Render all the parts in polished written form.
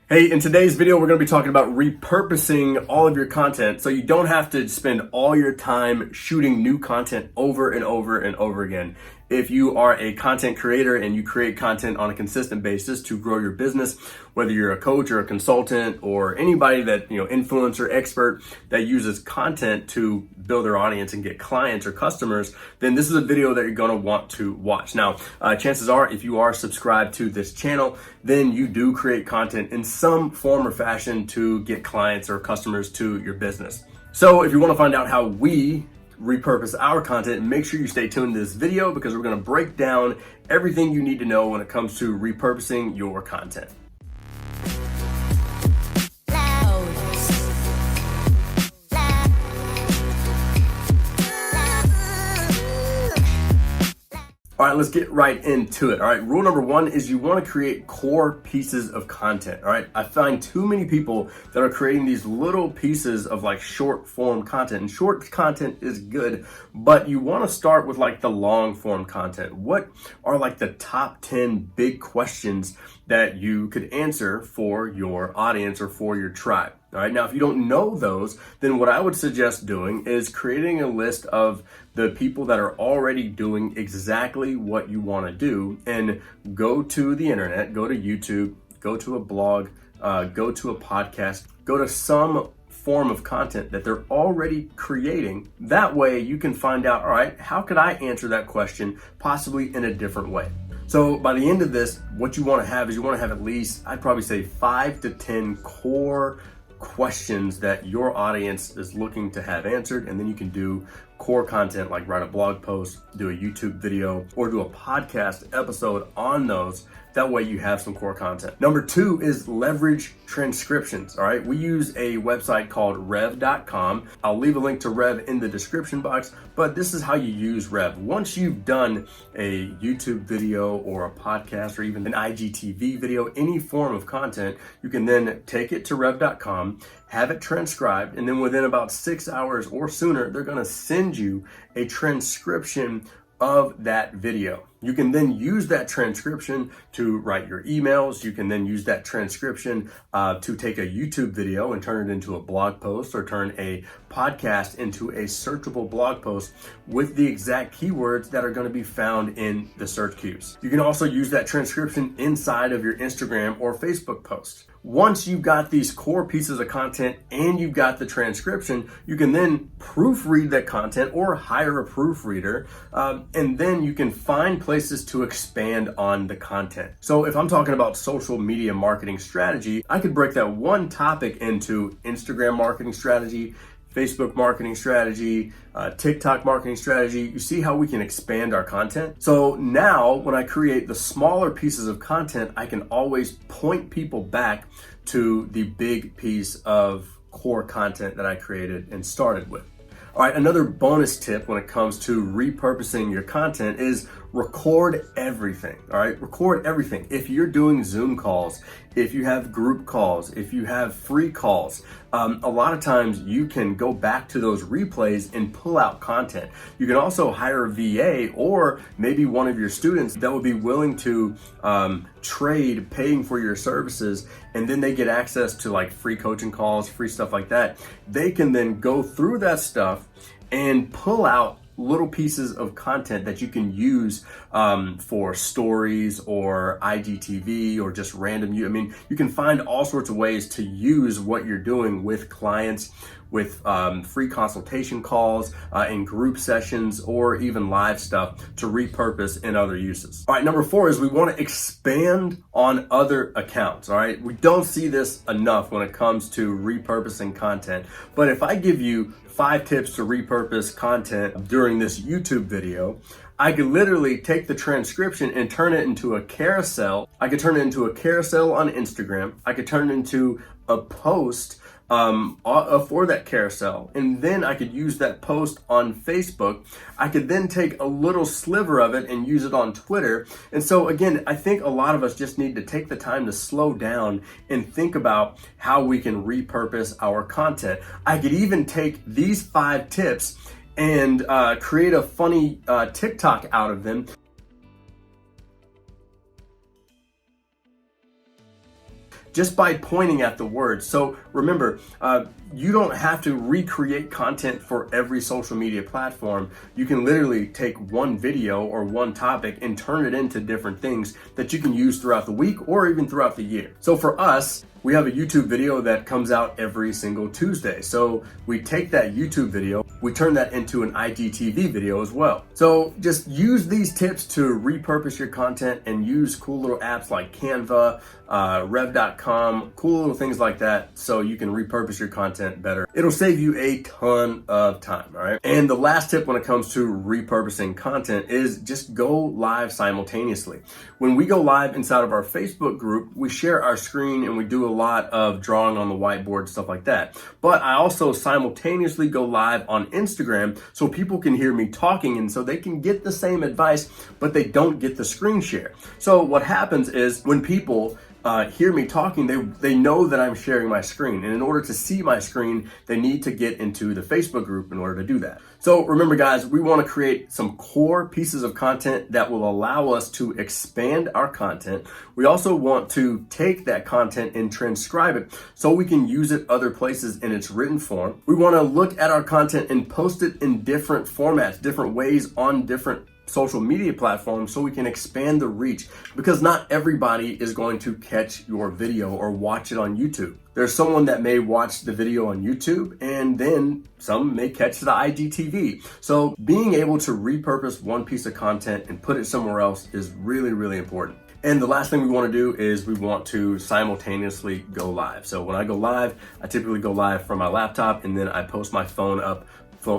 Hey, in today's video, we're going to be talking about repurposing all of your content so you don't have to spend all your time shooting new content over and over and over again. If you are a content creator and you create content on a consistent basis to grow your business, whether you're a coach or a consultant or anybody that, influencer, expert that uses content to build their audience and get clients or customers, then this is a video that you're going to want to watch. Now, chances are if you are subscribed to this channel, then you do create content in some form or fashion to get clients or customers to your business. So if you want to find out how we repurpose our content, make sure you stay tuned to this video because we're going to break down everything you need to know when it comes to repurposing your content. All right, let's get right into it. All right, rule number one is you want to create core pieces of content. All right, I find too many people that are creating these little pieces of like short form content, and short content is good, but you want to start with like the long form content. What are like the top 10 big questions that you could answer for your audience or for your tribe? All right, now if you don't know those, then what I would suggest doing is creating a list of the people that are already doing exactly what you want to do, and go to the internet, go to YouTube, go to a blog, go to a podcast, go to some form of content that they're already creating. That way you can find out, all right, how could I answer that question possibly in a different way? So by the end of this, what you want to have is you want to have at least, I'd probably say 5 to 10 core questions that your audience is looking to have answered, and then you can do core content like write a blog post, do a YouTube video, or do a podcast episode on those. That way you have some core content. Number 2 is leverage transcriptions. All right, we use a website called rev.com. I'll leave a link to Rev in the description box, but this is how you use Rev. Once you've done a YouTube video or a podcast or even an IGTV video, any form of content, you can then take it to rev.com, have it transcribed, and then within about 6 hours or sooner, they're gonna send you a transcription of that video. You can then use that transcription to write your emails. You can then use that transcription to take a YouTube video and turn it into a blog post, or turn a podcast into a searchable blog post with the exact keywords that are going to be found in the search queues. You can also use that transcription inside of your Instagram or Facebook posts. Once you've got these core pieces of content and you've got the transcription, you can then proofread that content or hire a proofreader, and then you can find places to expand on the content. So if I'm talking about social media marketing strategy, I could break that one topic into Instagram marketing strategy, Facebook marketing strategy, TikTok marketing strategy. You see how we can expand our content? So now when I create the smaller pieces of content, I can always point people back to the big piece of core content that I created and started with. All right, another bonus tip when it comes to repurposing your content is record everything. All right, record everything. If you're doing Zoom calls, if you have group calls, if you have free calls, a lot of times you can go back to those replays and pull out content. You can also hire a VA or maybe one of your students that would be willing to trade paying for your services, and then they get access to like free coaching calls, free stuff like that. They can then go through that stuff and pull out little pieces of content that you can use for stories or IGTV or just random. You can find all sorts of ways to use what you're doing with clients, with free consultation calls, in group sessions, or even live stuff to repurpose in other uses. All right, number 4 is we want to expand on other accounts. All right, we don't see this enough when it comes to repurposing content, but if I give you 5 tips to repurpose content during this YouTube video, I could literally take the transcription and turn it into a carousel. I could turn it into a carousel on Instagram. I could turn it into a post for that carousel, and then I could use that post on Facebook. I could then take a little sliver of it and use it on Twitter. And so again, I think a lot of us just need to take the time to slow down and think about how we can repurpose our content. I could even take these 5 tips and create a funny TikTok out of them. just by pointing at the words. So remember, you don't have to recreate content for every social media platform. You can literally take one video or one topic and turn it into different things that you can use throughout the week or even throughout the year. So for us, we have a YouTube video that comes out every single Tuesday. So we take that YouTube video, we turn that into an IGTV video as well. So just use these tips to repurpose your content and use cool little apps like Canva, Rev.com, cool little things like that so you can repurpose your content better. It'll save you a ton of time, all right? And the last tip when it comes to repurposing content is just go live simultaneously. When we go live inside of our Facebook group, we share our screen and we do a lot of drawing on the whiteboard, stuff like that. But I also simultaneously go live on Instagram so people can hear me talking and so they can get the same advice, but they don't get the screen share. So what happens is when people hear me talking, they know that I'm sharing my screen. And in order to see my screen, they need to get into the Facebook group in order to do that. So remember guys, we want to create some core pieces of content that will allow us to expand our content. We also want to take that content and transcribe it so we can use it other places in its written form. We want to look at our content and post it in different formats, different ways on different social media platforms so we can expand the reach, because not everybody is going to catch your video or watch it on YouTube. There's someone that may watch the video on YouTube and then some may catch the IGTV. So being able to repurpose one piece of content and put it somewhere else is really, really important. And the last thing we want to do is we want to simultaneously go live. So when I go live, I typically go live from my laptop and then I post my phone up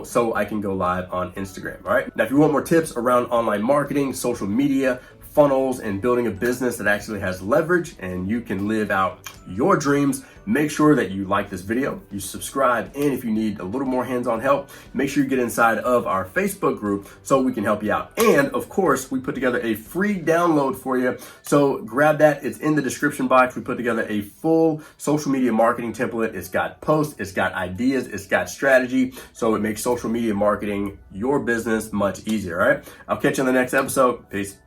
so I can go live on Instagram, all right? Now, if you want more tips around online marketing, social media, funnels, and building a business that actually has leverage and you can live out your dreams, make sure that you like this video, you subscribe, and if you need a little more hands-on help, make sure you get inside of our Facebook group so we can help you out. And of course, we put together a free download for you. So grab that, it's in the description box. We put together a full social media marketing template. It's got posts, it's got ideas, it's got strategy. So it makes social media marketing your business much easier, all right? I'll catch you on the next episode. Peace.